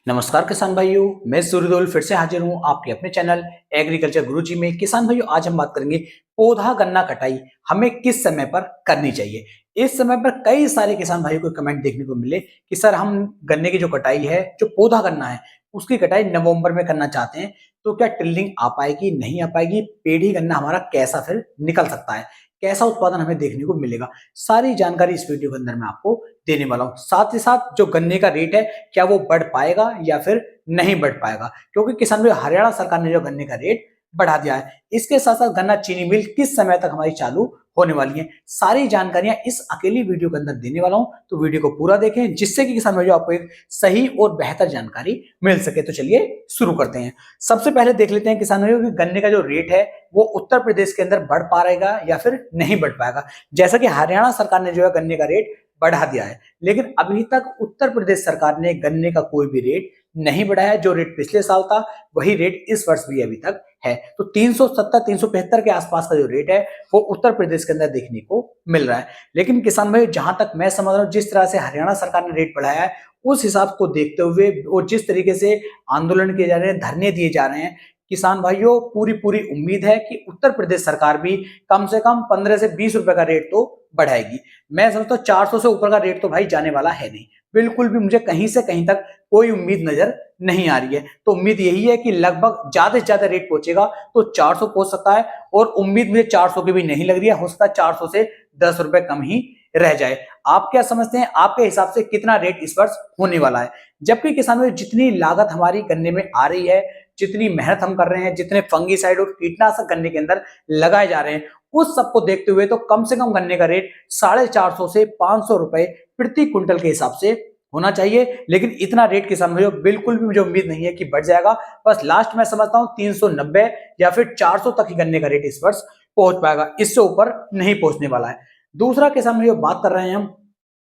नमस्कार किसान भाइयों, मैं सूर्यदोल फिर से हाजिर हूं आपके अपने चैनल एग्रीकल्चर गुरुजी में। किसान भाइयों, आज हम बात करेंगे पौधा गन्ना कटाई हमें किस समय पर करनी चाहिए। इस समय पर कई सारे किसान भाइयों को कमेंट देखने को मिले कि सर हम गन्ने की जो कटाई है, जो पौधा गन्ना है उसकी कटाई नवंबर में करना चाहते हैं, तो क्या टिल्लिंग आ पाएगी नहीं आ पाएगी, पेड़ी गन्ना हमारा कैसा फिर निकल सकता है, कैसा उत्पादन हमें देखने को मिलेगा, सारी जानकारी इस वीडियो के अंदर मैं आपको देने वाला हूं। साथ ही साथ जो गन्ने का रेट है क्या वो बढ़ पाएगा या फिर नहीं बढ़ पाएगा, क्योंकि किसान भाई हरियाणा सरकार ने जो गन्ने का रेट बढ़ा दिया है। इसके साथ साथ गन्ना चीनी मिल किस समय तक हमारी चालू होने वाली है, सारी जानकारियां इस अकेली वीडियो के अंदर देने वाला हूं। तो वीडियो को पूरा देखें जिससे कि किसान भाइयों आपको एक सही और बेहतर जानकारी मिल सके। तो चलिए शुरू करते हैं। सबसे पहले देख लेते हैं किसान भाइयों कि गन्ने का जो रेट है वो उत्तर प्रदेश के अंदर बढ़ पाएगा या फिर नहीं बढ़ पाएगा। जैसा कि हरियाणा सरकार ने जो है गन्ने का रेट बढ़ा दिया है, लेकिन अभी तक उत्तर प्रदेश सरकार ने गन्ने का कोई भी रेट नहीं बढ़ाया। जो रेट पिछले साल था वही रेट इस वर्ष भी अभी तक है। तो 370 375 के आसपास का जो रेट है वो उत्तर प्रदेश के अंदर देखने को मिल रहा है। लेकिन किसान भाई, जहां तक मैं समझ रहा हूं, जिस तरह से हरियाणा सरकार ने रेट बढ़ाया है उस हिसाब को देखते हुए और जिस तरीके से आंदोलन किए जा रहे हैं, धरने दिए जा रहे हैं, किसान भाइयों पूरी पूरी उम्मीद है कि उत्तर प्रदेश सरकार भी कम से कम 15 से 20 रुपए का रेट तो बढ़ाएगी। मैं समझता हूँ 400 से ऊपर का रेट तो भाई जाने वाला है नहीं, बिल्कुल भी मुझे कहीं से कहीं तक कोई उम्मीद नजर नहीं आ रही है। तो उम्मीद यही है कि लगभग ज्यादा से ज्यादा रेट पहुंचेगा तो 400 पहुंच सकता है, और उम्मीद मुझे 400 की भी नहीं लग रही है, हो सकता है 400 से 10 रुपए कम ही रह जाए। आप क्या समझते हैं, आपके हिसाब से कितना रेट इस वर्ष होने वाला है? जबकि किसानों जितनी लागत हमारी गन्ने में आ रही है, जितनी मेहनत हम कर रहे हैं, जितने फंगीसाइड और कीटनाशक गन्ने के अंदर लगाए जा रहे हैं, उस सबको देखते हुए तो कम से कम गन्ने का रेट 450 से 500 रुपए प्रति क्विंटल के हिसाब से होना चाहिए। लेकिन इतना रेट किसान भाइयों बिल्कुल भी मुझे उम्मीद नहीं है कि बढ़ जाएगा। बस लास्ट मैं समझता हूं 390 या फिर 400 तक ही गन्ने का रेट इस वर्ष पहुंच पाएगा, इससे ऊपर नहीं पहुंचने वाला है। दूसरा किसान भाइयों, बात कर रहे हैं हम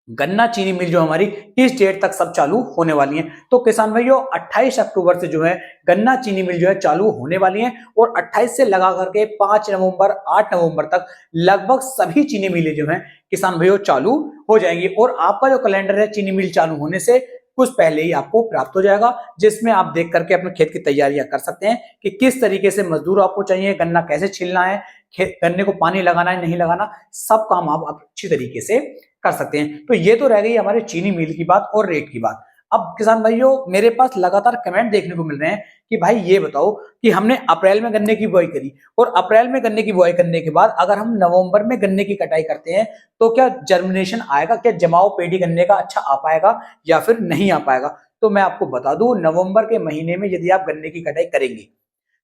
गन्ना चीनी मिल जो हमारी किस डेट तक सब चालू होने वाली है। तो किसान भाइयों 28 अक्टूबर से जो है गन्ना चीनी मिल जो है चालू होने वाली है, और 28 से लगा करके 5 नवंबर 8 नवंबर तक लगभग सभी चीनी मिलें जो है किसान भाइयों चालू हो जाएंगी। और आपका जो कैलेंडर है चीनी मिल चालू होने से कुछ पहले ही आपको प्राप्त हो जाएगा, जिसमें आप देख करके अपने खेत की तैयारियां कर सकते हैं कि किस तरीके से मजदूर आपको चाहिए, गन्ना कैसे छीलना है, गन्ने को पानी लगाना है नहीं लगाना, सब काम आप अच्छी तरीके से कर सकते हैं। तो ये तो रह गई हमारे चीनी मिल की बात और रेट की बात। अब किसान भाइयों मेरे पास लगातार कमेंट देखने को मिल रहे हैं कि भाई ये बताओ कि हमने अप्रैल में गन्ने की बुआई करी, और अप्रैल में गन्ने की बुआई करने के बाद अगर हम नवंबर में गन्ने की कटाई करते हैं तो क्या जर्मिनेशन आएगा, क्या जमाव पेटी गन्ने का अच्छा आ पाएगा या फिर नहीं आ पाएगा? तो मैं आपको बता दूं, नवंबर के महीने में यदि आप गन्ने की कटाई करेंगे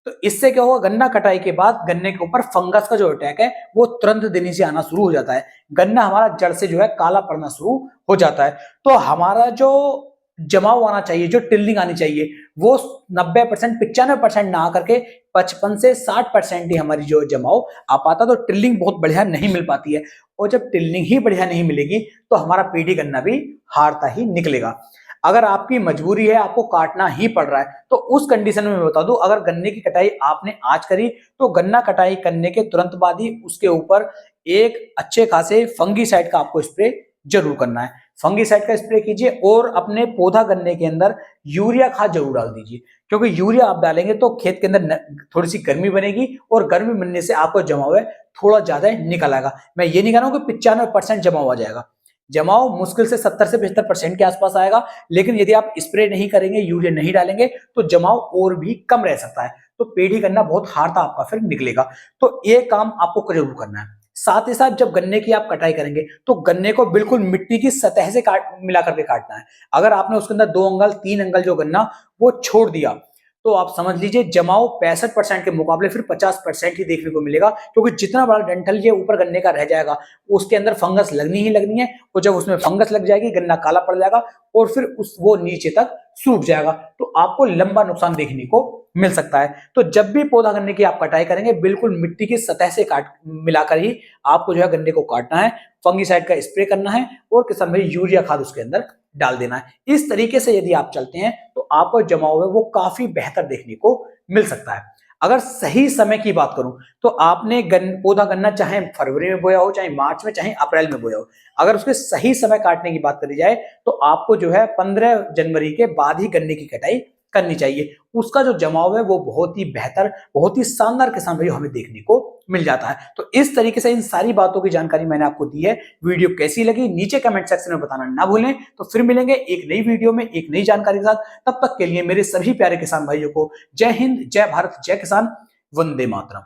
तो इससे क्या होगा, गन्ना कटाई के बाद गन्ने के ऊपर फंगस का जो अटैक है वो तुरंत देने से आना शुरू हो जाता है। गन्ना हमारा जड़ से जो है काला पड़ना शुरू हो जाता है। तो हमारा जो जमाव आना चाहिए, जो टिल्लिंग आनी चाहिए, वो 90% 95% ना आकर के 55 से 60% ही हमारी जो जमाव आ पाता। तो टिल्लिंग बहुत बढ़िया नहीं मिल पाती है, और जब टिल्लिंग ही बढ़िया नहीं मिलेगी तो हमारा पीढ़ी गन्ना भी हारता ही निकलेगा। अगर आपकी मजबूरी है, आपको काटना ही पड़ रहा है, तो उस कंडीशन में मैं बता दूं, अगर गन्ने की कटाई आपने आज करी तो गन्ना कटाई करने के तुरंत बाद ही उसके ऊपर एक अच्छे खासे फंगीसाइड का आपको स्प्रे जरूर करना है। फंगीसाइड का स्प्रे कीजिए और अपने पौधा गन्ने के अंदर यूरिया खाद जरूर डाल दीजिए, क्योंकि यूरिया आप डालेंगे तो खेत के अंदर थोड़ी सी गर्मी बनेगी, और गर्मी बनने से आपको जमाव है थोड़ा ज्यादा निकल आएगा। मैं ये नहीं कह रहा हूं कि 95% जमाव आ जाएगा, जमाव मुश्किल से 70 से 75% के आसपास आएगा। लेकिन यदि आप स्प्रे नहीं करेंगे, यूरिया नहीं डालेंगे, तो जमाव और भी कम रह सकता है। तो पेड़ी गन्ना बहुत हारता आपका फिर निकलेगा। तो ये काम आपको जरूर करना है। साथ ही साथ जब गन्ने की आप कटाई करेंगे तो गन्ने को बिल्कुल मिट्टी की सतह से मिला करके काटना है। अगर आपने उसके अंदर 2 अंगल 3 अंगल जो गन्ना वो छोड़ दिया तो आप समझ लीजिए जमाव 65% के मुकाबले फिर 50% ही देखने को मिलेगा, क्योंकि जितना बड़ा डंठल ये ऊपर गन्ने का रह जाएगा उसके अंदर फंगस लगनी ही लगनी है, और जब उसमें फंगस लग जाएगी गन्ना काला पड़ जाएगा और फिर वो नीचे तक सूख जाएगा। तो आपको लंबा नुकसान देखने को मिल सकता है। तो जब भी पौधा गन्ने की आप कटाई करेंगे बिल्कुल मिट्टी की सतह से काट मिलाकर ही आपको जो है गन्ने को काटना है, फंगीसाइड का स्प्रे करना है, और किसान भाई यूरिया खाद उसके अंदर डाल देना है। इस तरीके से यदि आप चलते हैं तो आपको जमाव है वो काफी बेहतर देखने को मिल सकता है। अगर सही समय की बात करूं तो आपने पौधा गन्ना चाहे फरवरी में बोया हो, चाहे मार्च में, चाहे अप्रैल में बोया हो, अगर उसके सही समय काटने की बात करी जाए तो आपको जो है 15 जनवरी के बाद ही गन्ने की कटाई करनी चाहिए। उसका जो जमाव है वो बहुत ही बेहतर, बहुत ही शानदार किसान भाइयों हमें देखने को मिल जाता है। तो इस तरीके से इन सारी बातों की जानकारी मैंने आपको दी है। वीडियो कैसी लगी नीचे कमेंट सेक्शन में बताना ना भूलें। तो फिर मिलेंगे एक नई वीडियो में एक नई जानकारी के साथ। तब तक के लिए मेरे सभी प्यारे किसान भाइयों को जय हिंद, जय भारत, जय किसान, वंदे मातरम।